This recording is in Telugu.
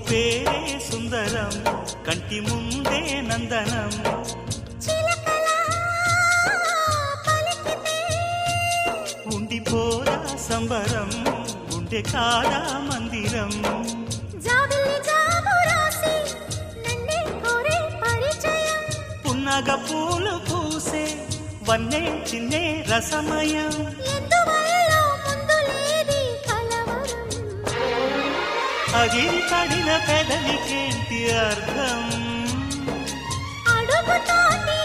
పేరే సుందరం కంటి ముందే నందనం ఉండిపోదా సంబరం ఉండే కాదా మందిరం పున్నగ పూలు పూసే వన్నే చిన్నే రసమయం అగిరి పడిన పెదవికేంటి అర్థం అడుగుతోంది